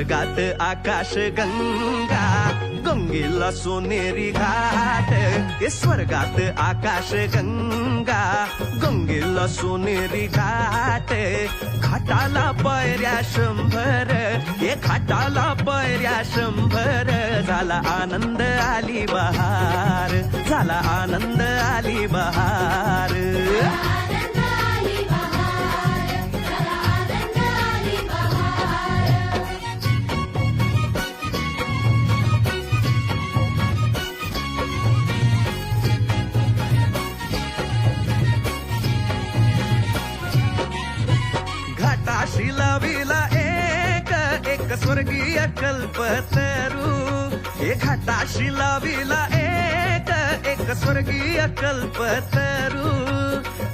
स्वर्गात आकाश गंगा, गंगेला सोनेरी घाट. हे स्वर्गात आकाश गंगा, गंगेला सोनेरी घाट. घाटाला पायऱ्या 100, हे घाटाला पायऱ्या 100. झाला आनंद आली बहार, झाला आनंद आली बहार. घाटाशी लाविला एक स्वर्गीय कल्पतरू. हे घाटाशी लाविला एक स्वर्गीय कल्पतरू.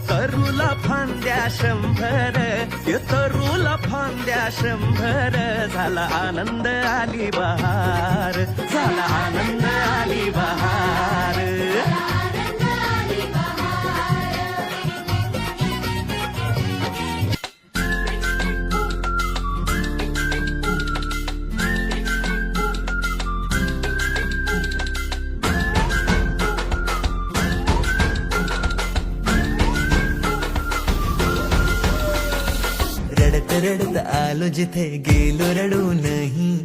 तरूला फांद्या 100, हे तरूला फांद्या 100. झाला आनंद आली बहार, झाला आनंद आली बहार. रडत रडत आलो जिथे गेलो रडू नहीं.